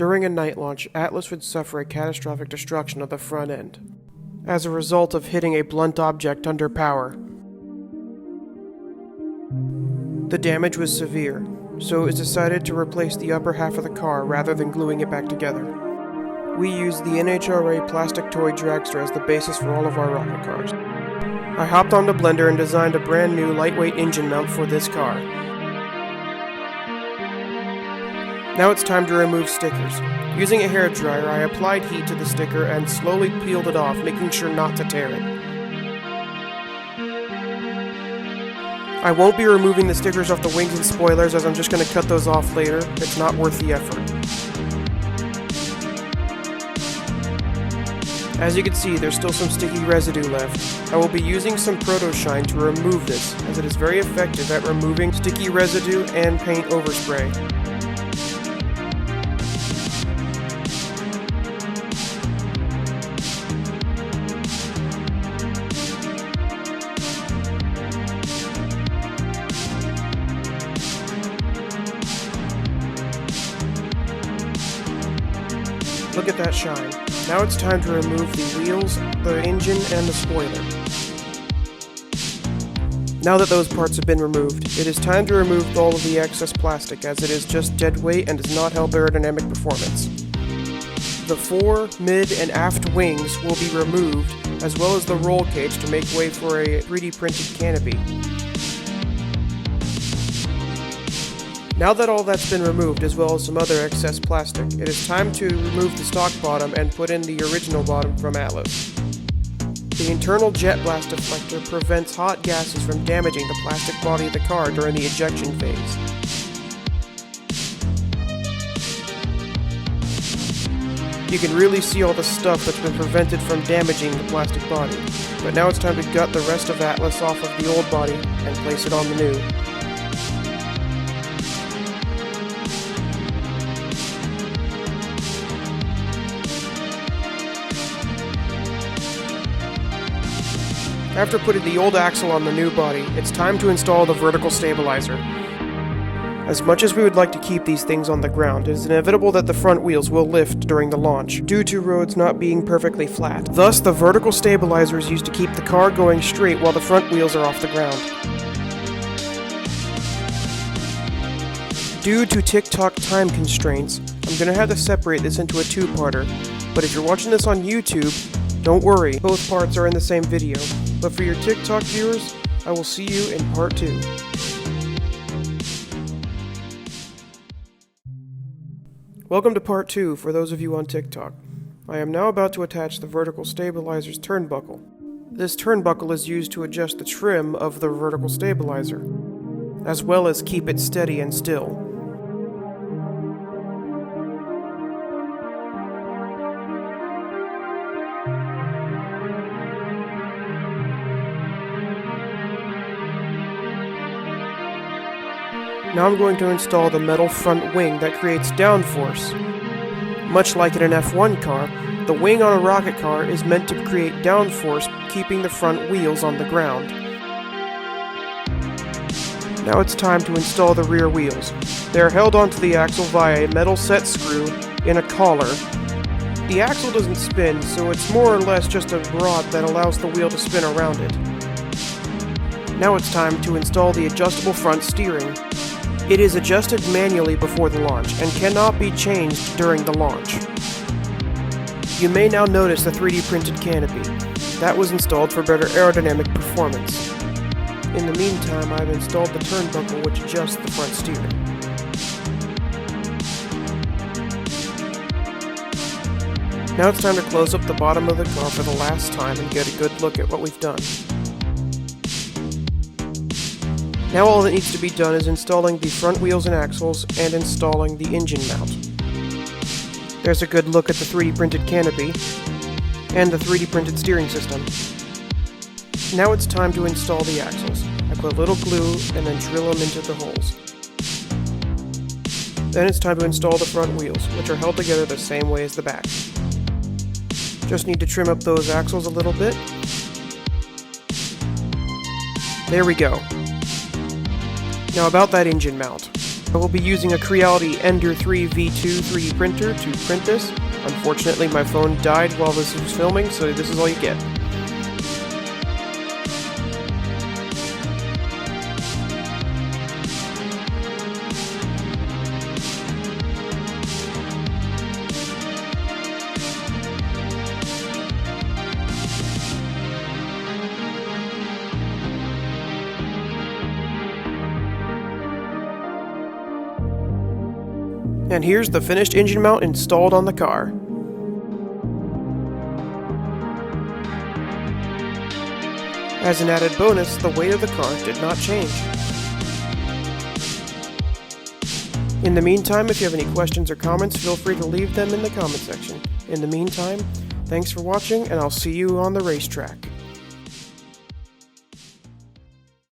During a night launch, Atlas would suffer a catastrophic destruction of the front end, as a result of hitting a blunt object under power. The damage was severe, so it was decided to replace the upper half of the car rather than gluing it back together. We used the NHRA plastic toy dragster as the basis for all of our rocket cars. I hopped on the blender and designed a brand new lightweight engine mount for this car. Now it's time to remove stickers. Using a hairdryer, I applied heat to the sticker and slowly peeled it off, making sure not to tear it. I won't be removing the stickers off the wings and spoilers, as I'm just going to cut those off later. It's not worth the effort. As you can see, there's still some sticky residue left. I will be using some Proto Shine to remove this, as it is very effective at removing sticky residue and paint overspray. Look at that shine. Now it's time to remove the wheels, the engine, and the spoiler. Now that those parts have been removed, it is time to remove all of the excess plastic, as it is just dead weight and does not help aerodynamic performance. The fore, mid, and aft wings will be removed, as well as the roll cage to make way for a 3D printed canopy. Now that all that's been removed, as well as some other excess plastic, it is time to remove the stock bottom and put in the original bottom from Atlas. The internal jet blast deflector prevents hot gases from damaging the plastic body of the car during the ejection phase. You can really see all the stuff that's been prevented from damaging the plastic body, but now it's time to gut the rest of Atlas off of the old body and place it on the new. After putting the old axle on the new body, it's time to install the vertical stabilizer. As much as we would like to keep these things on the ground, it is inevitable that the front wheels will lift during the launch, due to roads not being perfectly flat. Thus, the vertical stabilizer is used to keep the car going straight while the front wheels are off the ground. Due to TikTok time constraints, I'm going to have to separate this into a two-parter, but if you're watching this on YouTube, don't worry, both parts are in the same video. But for your TikTok viewers, I will see you in part 2. Welcome to part 2 for those of you on TikTok. I am now about to attach the vertical stabilizer's turnbuckle. This turnbuckle is used to adjust the trim of the vertical stabilizer, as well as keep it steady and still. Now I'm going to install the metal front wing that creates downforce. Much like in an F1 car, the wing on a rocket car is meant to create downforce, keeping the front wheels on the ground. Now it's time to install the rear wheels. They are held onto the axle via a metal set screw in a collar. The axle doesn't spin, so it's more or less just a rod that allows the wheel to spin around it. Now it's time to install the adjustable front steering. It is adjusted manually before the launch and cannot be changed during the launch. You may now notice the 3D printed canopy. That was installed for better aerodynamic performance. In the meantime, I've installed the turnbuckle which adjusts the front steering. Now it's time to close up the bottom of the car for the last time and get a good look at what we've done. Now all that needs to be done is installing the front wheels and axles and installing the engine mount. There's a good look at the 3D printed canopy and the 3D printed steering system. Now it's time to install the axles. I put a little glue and then drill them into the holes. Then it's time to install the front wheels, which are held together the same way as the back. Just need to trim up those axles a little bit. There we go. Now about that engine mount. I will be using a Creality Ender 3 V2 3D printer to print this. Unfortunately, my phone died while this was filming, so this is all you get. And here's the finished engine mount installed on the car. As an added bonus, the weight of the car did not change. In the meantime, if you have any questions or comments, feel free to leave them in the comment section. In the meantime, thanks for watching, and I'll see you on the racetrack.